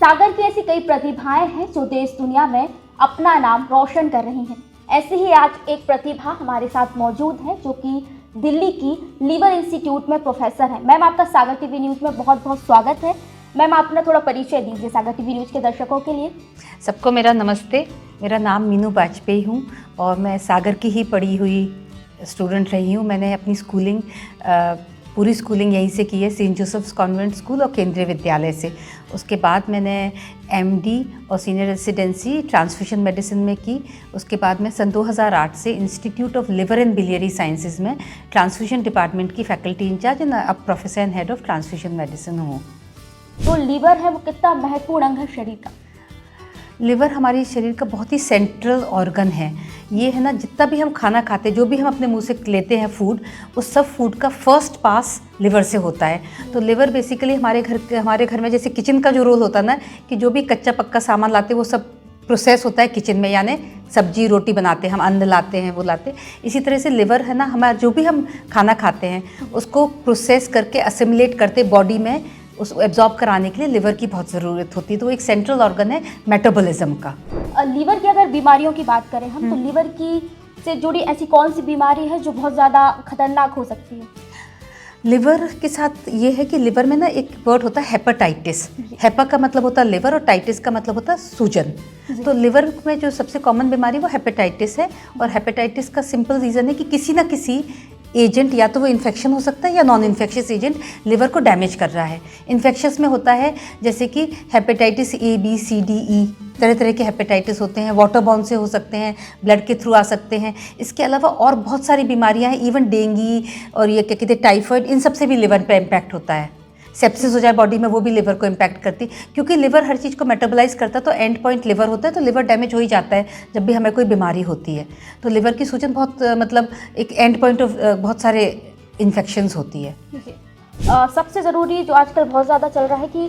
सागर की ऐसी कई प्रतिभाएं हैं जो देश दुनिया में अपना नाम रोशन कर रही हैं। ऐसे ही आज एक प्रतिभा हमारे साथ मौजूद है जो कि दिल्ली की लीवर इंस्टीट्यूट में प्रोफेसर है। मैम, आपका सागर टीवी न्यूज़ में बहुत बहुत स्वागत है। मैम, आप अपना थोड़ा परिचय दीजिए सागर टीवी न्यूज़ के दर्शकों के लिए। सबको मेरा नमस्ते। मेरा नाम मीनू बाजपेयी हूँ और मैं सागर की ही पढ़ी हुई स्टूडेंट रही हूँ। मैंने अपनी स्कूलिंग पूरी स्कूलिंग यहीं से की है, सेंट जोसेफ्स कॉन्वेंट स्कूल और केंद्रीय विद्यालय से। उसके बाद मैंने एमडी और सीनियर रेसिडेंसी ट्रांसफ्यूजन मेडिसिन में की। उसके बाद मैं सन 2008 से institute of liver and biliary sciences में ट्रांसफ्यूजन डिपार्टमेंट की फैकल्टी इंचार्ज एंड अब professor and head of transfusion medicine हूँ। तो लीवर है वो कितना महत्वपूर्ण अंग है शरीर का? लिवर हमारे शरीर का बहुत ही सेंट्रल ऑर्गन है। ये है ना, जितना भी हम खाना खाते हैं, जो भी हम अपने मुंह से लेते हैं फूड, उस सब फूड का फर्स्ट पास लिवर से होता है। तो लिवर बेसिकली हमारे घर में जैसे किचन का जो रोल होता है ना, कि जो भी कच्चा पक्का सामान लाते हैं वो सब प्रोसेस होता है किचन में, यानी सब्जी रोटी बनाते हैं, हम अन्न लाते हैं, वो लाते हैं। इसी तरह से लिवर है ना, हमारा जो भी हम खाना खाते हैं उसको प्रोसेस करके असिमिलेट करते बॉडी में, उसको एब्जॉर्ब कराने के लिए लिवर की बहुत ज़रूरत होती है। तो एक सेंट्रल ऑर्गन है मेटाबॉलिज्म का। लीवर की अगर बीमारियों की बात करें हम, तो लीवर की से जुड़ी ऐसी कौन सी बीमारी है जो बहुत ज़्यादा खतरनाक हो सकती है? लिवर के साथ ये है कि लिवर में ना एक वर्ड होता है हेपेटाइटिस। हेपा का मतलब होता है लिवर और टाइटिस का मतलब होता है सूजन। तो लिवर में जो सबसे कॉमन बीमारी वो हेपेटाइटिस है। और हेपेटाइटिस का सिंपल रीज़न है कि किसी ना किसी एजेंट, या तो वो इन्फेक्शन हो सकता है या नॉन इन्फेक्शियस एजेंट लिवर को डैमेज कर रहा है। इन्फेक्शियस में होता है जैसे कि hepatitis A B C D E, तरह तरह के हेपेटाइटिस होते हैं। वाटर बॉर्न से हो सकते हैं, ब्लड के थ्रू आ सकते हैं। इसके अलावा और बहुत सारी बीमारियां हैं, इवन डेंगू और ये क्या कहते हैं टाइफाइड, इन सब से भी लिवर पे इम्पैक्ट होता है। सेप्सिस हो जाए बॉडी में, वो भी लिवर को इम्पैक्ट करती, क्योंकि लिवर हर चीज़ को मेटाबोलाइज करता है। तो एंड पॉइंट लिवर होता है, तो लिवर डैमेज हो ही जाता है जब भी हमें कोई बीमारी होती है। तो लिवर की सूजन बहुत मतलब एक एंड पॉइंट ऑफ बहुत सारे इन्फेक्शंस होती है। सबसे ज़रूरी जो आजकल बहुत ज़्यादा चल रहा है कि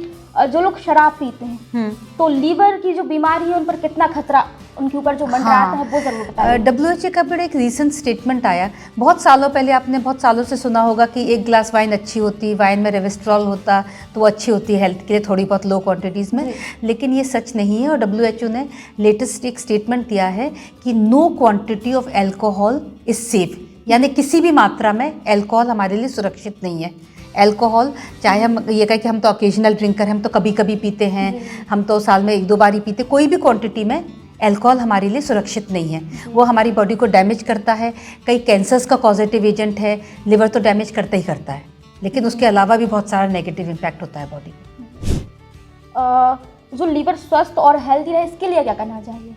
जो लोग शराब पीते हैं, तो लीवर की जो बीमारी है उन पर कितना खतरा उनके ऊपर जो मंडराता है वो ज़रूर बताइए। WHO का भी एक रीसेंट स्टेटमेंट आया बहुत सालों पहले, आपने बहुत सालों से सुना होगा कि एक ग्लास वाइन अच्छी होती, वाइन में रेवेस्ट्रॉल होता तो वो अच्छी होती है हेल्थ के लिए, थोड़ी बहुत लो क्वांटिटीज़ में। लेकिन ये सच नहीं है और WHO ने लेटेस्ट एक स्टेटमेंट दिया है कि no quantity of alcohol is safe, यानी किसी भी मात्रा में एल्कोहल हमारे लिए सुरक्षित नहीं है। एल्कोहल चाहे हम ये कहें कि हम तो ओकेजनल ड्रिंकर हैं, हम तो कभी कभी पीते हैं, हम तो साल में 1-2 बार ही पीते, कोई भी क्वांटिटी में एल्कोहल हमारे लिए सुरक्षित नहीं है। वो हमारी बॉडी को डैमेज करता है, कई कैंसर्स का पॉजिटिव एजेंट है। लिवर तो डैमेज करता ही करता है, लेकिन उसके अलावा भी बहुत सारा नेगेटिव इम्पैक्ट होता है बॉडी पे। जो लिवर स्वस्थ और हेल्दी रहे इसके लिए क्या करना चाहिए?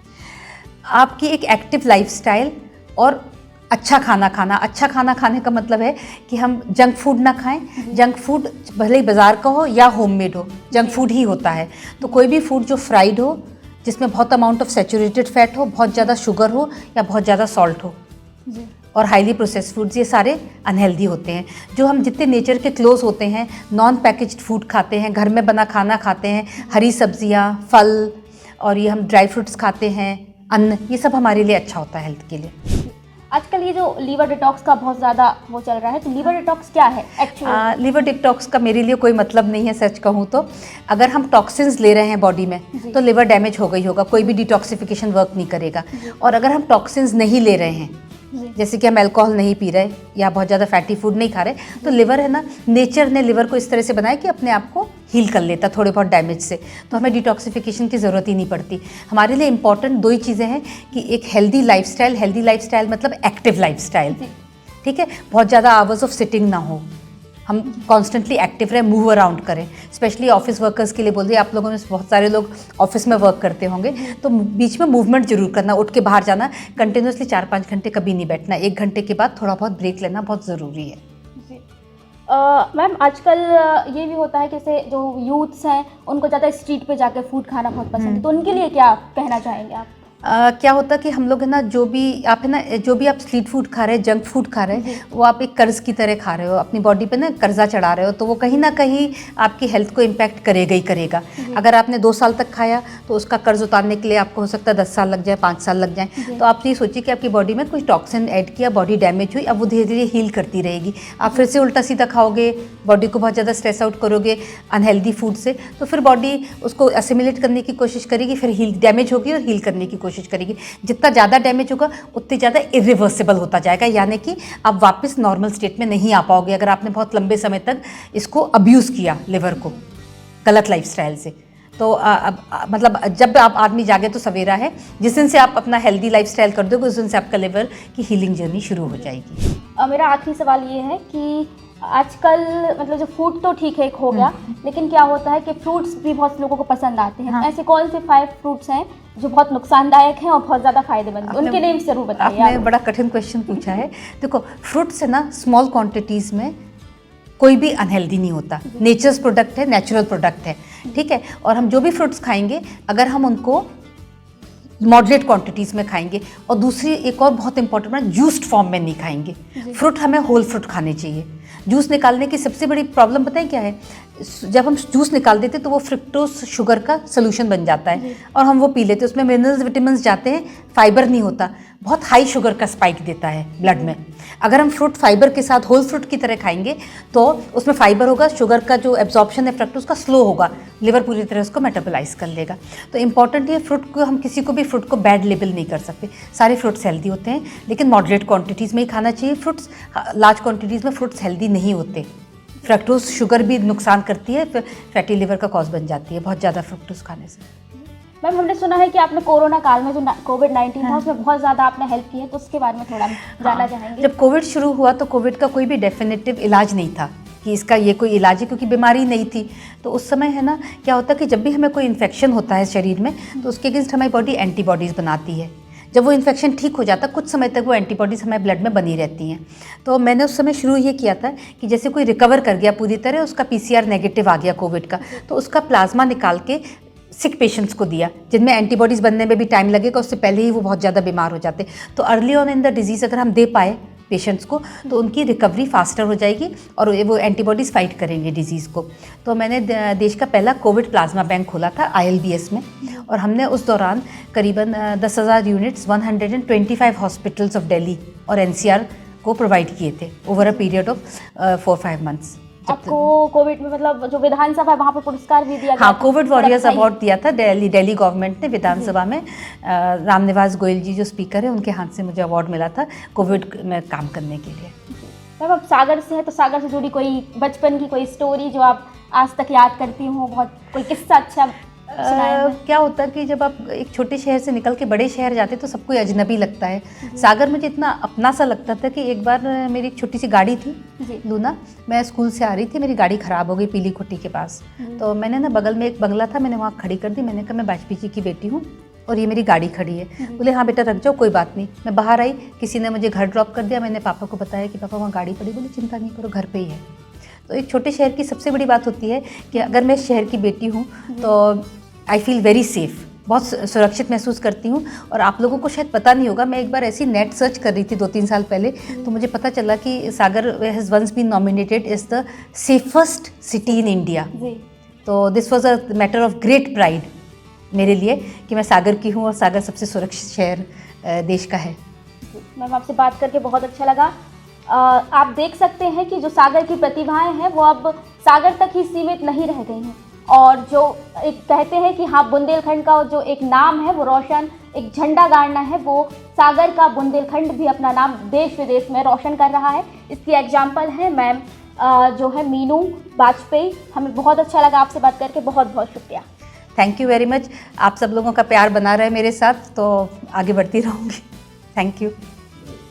आपकी एक एक्टिव लाइफस्टाइल और अच्छा खाना खाना। अच्छा खाना खाने का मतलब है कि हम जंक फूड ना खाएं। जंक फूड भले ही बाज़ार का हो या होममेड हो, जंक फूड ही होता है। तो कोई भी फूड जो फ्राइड हो, जिसमें बहुत अमाउंट ऑफ सैचुरेटेड फैट हो, बहुत ज़्यादा शुगर हो या बहुत ज़्यादा सॉल्ट हो, और हाईली प्रोसेस्ड फूड्स, ये सारे अनहेल्दी होते हैं। जो हम जितने नेचर के क्लोज होते हैं, नॉन पैकेज्ड फूड खाते हैं, घर में बना खाना खाते हैं, हरी सब्जियाँ, फल, और ये हम ड्राई फ्रूट्स खाते हैं, अन्न, ये सब हमारे लिए अच्छा होता है हेल्थ के लिए। आजकल ये जो लीवर डिटॉक्स का बहुत ज़्यादा वो चल रहा है, तो लीवर डिटॉक्स क्या है एक्चुअली? लीवर डिटॉक्स का मेरे लिए कोई मतलब नहीं है, सच कहूँ तो। अगर हम टॉक्सिन्स ले रहे हैं बॉडी में तो लिवर डैमेज हो गई होगा, कोई भी डिटॉक्सिफिकेशन वर्क नहीं करेगा। और अगर हम टॉक्सिन्स नहीं ले रहे हैं, जैसे कि हम अल्कोहल नहीं पी रहे या बहुत ज़्यादा फैटी फूड नहीं खा रहे, तो लिवर है ना, नेचर ने लिवर को इस तरह से बनाया कि अपने आप को हील कर लेता थोड़े बहुत डैमेज से। तो हमें डिटॉक्सिफिकेशन की ज़रूरत ही नहीं पड़ती। हमारे लिए इंपॉर्टेंट 2 ही चीज़ें हैं कि एक हेल्दी लाइफस्टाइल मतलब एक्टिव लाइफस्टाइल, ठीक है। बहुत ज़्यादा आवर्स ऑफ सिटिंग ना हो, हम कॉन्स्टेंटली एक्टिव रहें, मूव अराउंड करें। स्पेशली ऑफिस वर्कर्स के लिए बोल दिए, आप लोगों में बहुत सारे लोग ऑफिस में वर्क करते होंगे, तो बीच में मूवमेंट जरूर करना, उठ के बाहर जाना, कंटिन्यूसली 4-5 घंटे कभी नहीं बैठना, 1 घंटे के बाद थोड़ा बहुत ब्रेक लेना बहुत ज़रूरी है। मैम, आजकल ये भी होता है कि जैसे जो यूथ्स हैं उनको ज़्यादा स्ट्रीट पे जाकर फूड खाना बहुत पसंद है, तो उनके लिए क्या कहना चाहेंगे आप? क्या होता है कि हम लोग है ना जो भी आप है ना जो भी आप स्ट्रीट फूड खा रहे हैं, जंक फूड खा रहे हैं, वो आप एक कर्ज की तरह खा रहे हो, अपनी बॉडी पे ना कर्जा चढ़ा रहे हो, तो वो कहीं ना कहीं आपकी हेल्थ को इम्पैक्ट करेगा ही करेगा। अगर आपने 2 साल तक खाया तो उसका कर्ज उतारने के लिए आपको हो सकता है 10 साल लग जाए, 5 साल लग जाए। तो आप ये सोचिए कि आपकी बॉडी में कुछ टॉक्सिन ऐड किया, बॉडी डैमेज हुई, अब वो धीरे धीरे हील करती रहेगी। आप फिर से उल्टा सीधा खाओगे, बॉडी को बहुत ज़्यादा स्ट्रेस आउट करोगे अनहेल्दी फूड से, तो फिर बॉडी उसको असिमिलेट करने की कोशिश करेगी, फिर हील डैमेज होगी और हील करने की कोशिश करेगी। जितना ज़्यादा डैमेज होगा उतनी ज़्यादा इरिवर्सिबल होता जाएगा, यानी कि आप वापस नॉर्मल स्टेट में नहीं आ पाओगे अगर आपने बहुत लंबे समय तक इसको अब्यूज़ किया, लिवर को गलत लाइफस्टाइल से। तो मतलब जब आप आदमी जागे तो सवेरा है, जिस दिन से आप अपना हेल्दी लाइफस्टाइल कर दोगे उस दिन से आपका लिवर की हीलिंग जर्नी शुरू हो जाएगी। मेरा आखिरी सवाल ये है कि आजकल मतलब जो फूड तो ठीक है एक हो गया, लेकिन क्या होता है कि फ्रूट्स भी बहुत लोगों को पसंद आते हैं। ऐसे कौन से 5 फ्रूट्स हैं जो बहुत नुकसानदायक हैं और बहुत ज़्यादा फायदेमंद हैं? उनके नेम जरूर बताइए। आपने बड़ा कठिन क्वेश्चन पूछा है। देखो, फ्रूट्स है ना स्मॉल क्वांटिटीज़ में कोई भी अनहेल्दी नहीं होता, नेचर्स प्रोडक्ट है, नेचुरल प्रोडक्ट है, ठीक है। और हम जो भी फ्रूट्स खाएंगे अगर हम उनको मॉडरेट क्वांटिटीज़ में खाएंगे, और दूसरी एक और बहुत इंपॉर्टेंट बात, जूस्ड फॉर्म में नहीं खाएंगे। फ्रूट हमें होल फ्रूट खाने चाहिए। जूस निकालने की सबसे बड़ी प्रॉब्लम पता है क्या है? जब हम जूस निकाल देते तो वो फ्रुक्टोज शुगर का सोल्यूशन बन जाता है और हम वो पी लेते हैं, उसमें मिनरल्स विटामिन जाते हैं, फाइबर नहीं होता, बहुत हाई शुगर का स्पाइक देता है ब्लड में। अगर हम फ्रूट फाइबर के साथ होल फ्रूट की तरह खाएंगे तो उसमें फाइबर होगा, शुगर का जो एब्जॉर्प्शन है फ्रक्टोज का स्लो होगा, लिवर पूरी तरह उसको मेटाबोलाइज कर लेगा। तो इंपॉर्टेंट है फ्रूट को, हम किसी को भी फ्रूट को बैड लेबल नहीं कर सकते। सारे फ्रूट्स हेल्दी होते हैं लेकिन मॉडरेट क्वांटिटीज़ में ही खाना चाहिए। फ्रूट्स लार्ज क्वांटिटीज़ में फ्रूट्स हेल्दी नहीं होते। फ्रक्टोज शुगर भी नुकसान करती है, फिर फैटी लिवर का कॉज बन जाती है बहुत ज़्यादा फ्रक्टोज खाने से। मैम, हमने सुना है कि आपने कोरोना काल में जो कोविड-19 था उसमें बहुत ज़्यादा आपने हेल्प की है, तो उसके बारे में थोड़ा जानना चाहेंगे। जब कोविड शुरू हुआ तो कोविड का कोई भी डेफिनेटिव इलाज नहीं था कि इसका ये कोई इलाज है, क्योंकि बीमारी नहीं थी। तो उस समय है ना क्या होता है कि जब भी हमें कोई इन्फेक्शन होता है शरीर में तो उसके अगेंस्ट हमारी बॉडी एंटीबॉडीज़ बनाती है। जब वो इन्फेक्शन ठीक हो जाता कुछ समय तक वो एंटीबॉडीज़ हमारे ब्लड में बनी रहती हैं। तो मैंने उस समय शुरू ये किया था कि जैसे कोई रिकवर कर गया पूरी तरह, उसका PCR नेगेटिव आ गया कोविड का, तो उसका प्लाज्मा निकाल के सिक पेशेंट्स को दिया जिनमें एंटीबॉडीज़ बनने में भी टाइम लगेगा, उससे पहले ही वो बहुत ज़्यादा बीमार हो जाते। तो early on in the disease अगर हम दे पाए पेशेंट्स को तो उनकी रिकवरी फास्टर हो जाएगी और वो एंटीबॉडीज़ फाइट करेंगे डिजीज़ को। तो मैंने देश का पहला कोविड प्लाज्मा बैंक खोला था ILBS में, और हमने उस दौरान करीबन 10,000 यूनिट्स 125 हॉस्पिटल्स ऑफ दिल्ली और NCR को प्रोवाइड किए थे over a period of 4-5 months. आपको कोविड में मतलब जो विधानसभा है वहाँ पर पुरस्कार भी दिया गया? हाँ, कोविड वॉरियर्स अवार्ड दिया था दिल्ली गवर्नमेंट ने विधानसभा में। रामनिवास गोयल जी जो स्पीकर है उनके हाथ से मुझे अवार्ड मिला था कोविड में काम करने के लिए। मैम, अब सागर से है तो सागर से जुड़ी कोई बचपन की कोई स्टोरी जो आप आज तक याद करती हो, बहुत कोई किस्सा अच्छा क्या होता है कि जब आप एक छोटे शहर से निकल के बड़े शहर जाते तो सब कोई अजनबी लगता है। सागर मुझे इतना अपना सा लगता था कि एक बार मेरी एक छोटी सी गाड़ी थी लूना, मैं स्कूल से आ रही थी, मेरी गाड़ी ख़राब हो गई पीली खुट्टी के पास। तो मैंने ना बगल में एक बंगला था, मैंने वहाँ खड़ी कर दी। मैंने कहा मैं वाजपेयी जी की बेटी हूँ और ये मेरी गाड़ी खड़ी है। बोले हाँ बेटा रख जाओ, कोई बात नहीं। मैं बाहर आई, किसी ने मुझे घर ड्रॉप कर दिया। मैंने पापा को बताया कि पापा वहाँ गाड़ी पड़ी। बोले चिंता नहीं करो, घर पे ही है। तो एक छोटे शहर की सबसे बड़ी बात होती है कि अगर मैं शहर की बेटी हूँ तो आई फील वेरी सेफ़, बहुत सुरक्षित महसूस करती हूँ। और आप लोगों को शायद पता नहीं होगा, मैं एक बार ऐसी नेट सर्च कर रही थी 2-3 साल पहले, तो मुझे पता चला कि Sagar has once been nominated as the safest city in India. तो this was a matter of great pride मेरे लिए कि मैं सागर की हूँ और सागर सबसे सुरक्षित शहर देश का है। मैम, आपसे बात करके बहुत अच्छा लगा। आप देख सकते हैं कि जो सागर की प्रतिभाएं हैं वो अब सागर तक ही सीमित नहीं रह गई हैं, और जो एक कहते हैं कि हाँ बुंदेलखंड का जो एक नाम है वो रोशन, एक झंडा गाड़ना है, वो सागर का बुंदेलखंड भी अपना नाम देश विदेश में रोशन कर रहा है। इसकी एग्जाम्पल है मैम जो है मीनू वाजपेयी। हमें बहुत अच्छा लगा आपसे बात करके, बहुत बहुत शुक्रिया। Thank you very much. आप सब लोगों का प्यार बना रहे मेरे साथ, तो आगे बढ़ती रहूँगी। Thank you.